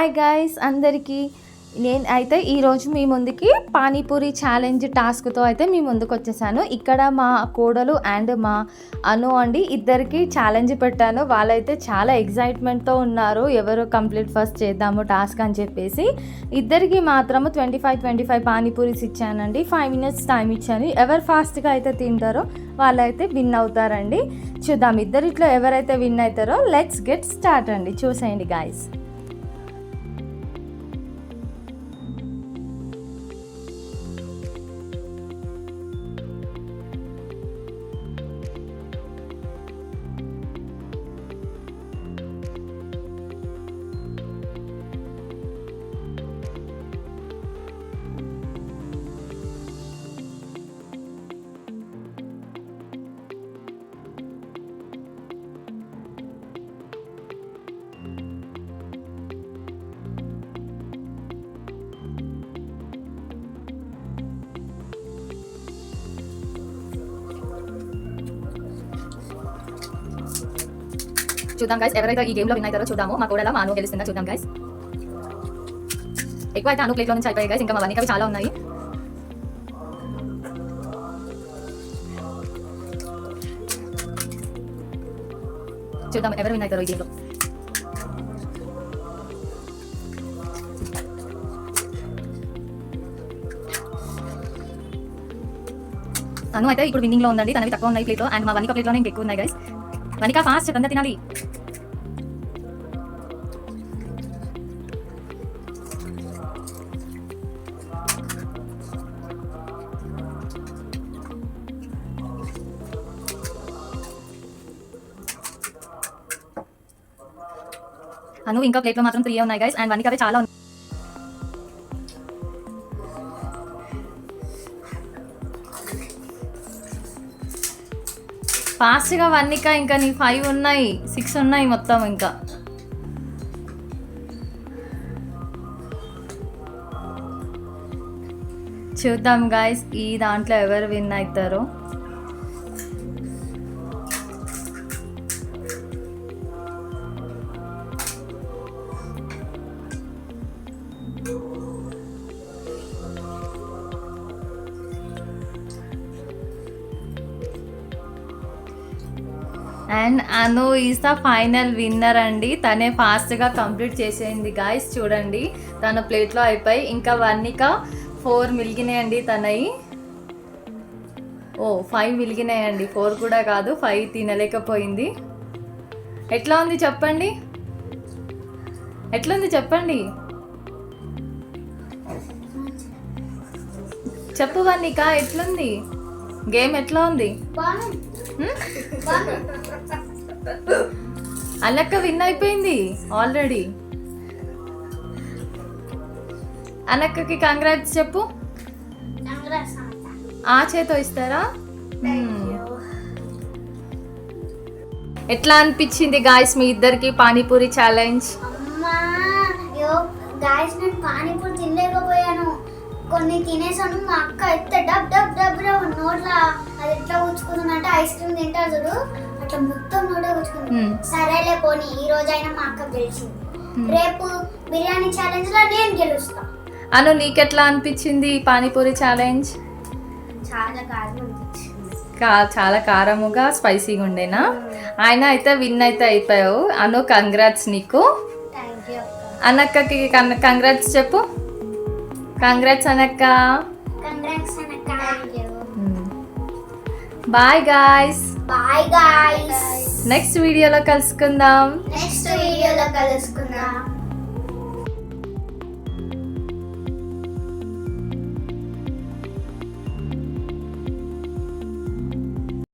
Hi guys అందరికీ. నేను అయితే ఈరోజు మీ ముందుకి పానీపూరి ఛాలెంజ్ టాస్క్తో అయితే మీ ముందుకు వచ్చేసాను. ఇక్కడ మా కోడలు అండ్ మా అను అండి ఇద్దరికి ఛాలెంజ్ పెట్టాను. వాళ్ళైతే చాలా ఎగ్జైట్మెంట్తో ఉన్నారు, ఎవరు కంప్లీట్ ఫస్ట్ చేద్దాము టాస్క్ అని చెప్పేసి. ఇద్దరికి మాత్రము 25 పానీపూరీస్ ఇచ్చానండి. 5 minutes టైం ఇచ్చాను. ఎవరు ఫాస్ట్గా అయితే తింటారో వాళ్ళైతే విన్ అవుతారండి. చూద్దాం ఇద్దరిట్లో ఎవరైతే విన్ అవుతారో. లెట్స్ గెట్ స్టార్ట్ అండి. చూసేయండి గాయస్. చూద్దాం గైస్, ఎవరైతే ఈ గేమ్ లో విన్ అవుతారో చూద్దాము. మా కోడలా మా అను గెలుస్తుందా చూద్దాం గైస్. ఎక్కువ అయితే అను ప్లేట్ లో నుంచి అయిపోయాయి గైస్. ఇంకా మా వనికవి చాలా ఉన్నాయి. చూద్దాం ఎవరు విన్ అవుతారో ఈ గేమ్ లో. అను అయితే ఇప్పుడు విన్నింగ్ లో ఉందండి. తనవి తక్కువ ఉన్నాయి ప్లేట్ లో, అండ్ మా వనిక ప్లేట్ లోనే ఇంకా ఎక్కువ ఉన్నాయి గైస్. వనిక ఫాస్ట్ తొందర తినాలి. అను ఇంకా ప్లేట్ లో మాత్రం 3 ఉన్నాయి గైస్, అండ్ వనిక చాలా ఉన్నాయి. ఫాస్ట్గా వన్నిక ఇంకా నీ 5 ఉన్నాయి, 6 ఉన్నాయి మొత్తం. ఇంకా చూద్దాం గాయస్ ఈ దాంట్లో ఎవరు విన్ అవుతారో. And Anu is the final winner అండి. తనే ఫాస్ట్గా కంప్లీట్ చేసేయండి గాయస్. చూడండి తన ప్లేట్లో అయిపోయి ఇంకా వన్నిక 4 మిలిగినాయండి తనవి. 5 మిలిగినాయండి, 4 కూడా కాదు, 5 తినలేకపోయింది. ఎట్లా ఉంది చెప్పండి, ఎట్లుంది చెప్పండి, చెప్పు వన్నిక ఎట్లుంది గేమ్, ఎట్లా ఉంది? అన్నక్క విన్ అయిపోయింది ఆల్రెడీ. అన్నక్కకి కంగ్రాట్స్ చెప్పు. ఆ చేతో ఇస్తారా? ఎట్లా అనిపించింది గాయస్ మీ ఇద్దరికి పానీపూరి ఛాలెంజ్? గాయస్ నేను పానీపూరి తినలేకపోయాను, కొన్ని తినేసాను. మా అక్క అయితే డబ్ డబ్ డబ్ నోట్లా అది ఎట్లా కూర్చుకుందంటే ఐస్ క్రీమ్ తింటారు చూడు, అట్లా మొత్తం నోటే కూర్చుకుంది. సరేలే పోనీ ఈ రోజైనా మా అక్క గెలిచింది. రేపు బిర్యానీ ఛాలెంజ్ లో నేను గెలుస్తా. అను నీకెట్లా అనిపించింది పానీపూరి ఛాలెంజ్? చాలా కారం అనిపించింది. చాలా కారముగా స్పైసీగా ఉండేనా? ఆయన అయితే విన్ అయితే అయిపోయావు. అను కంగ్రాట్స్ నీకు. అన్నక్కకి కంగ్రాట్స్ చెప్పు. కంగ్రాట్స్ అనక్క. Bye guys. Bye guys. Next వీడియోలో కలుసుకుందాం. నెక్స్ట్ వీడియోలో కలుసుకుందాం.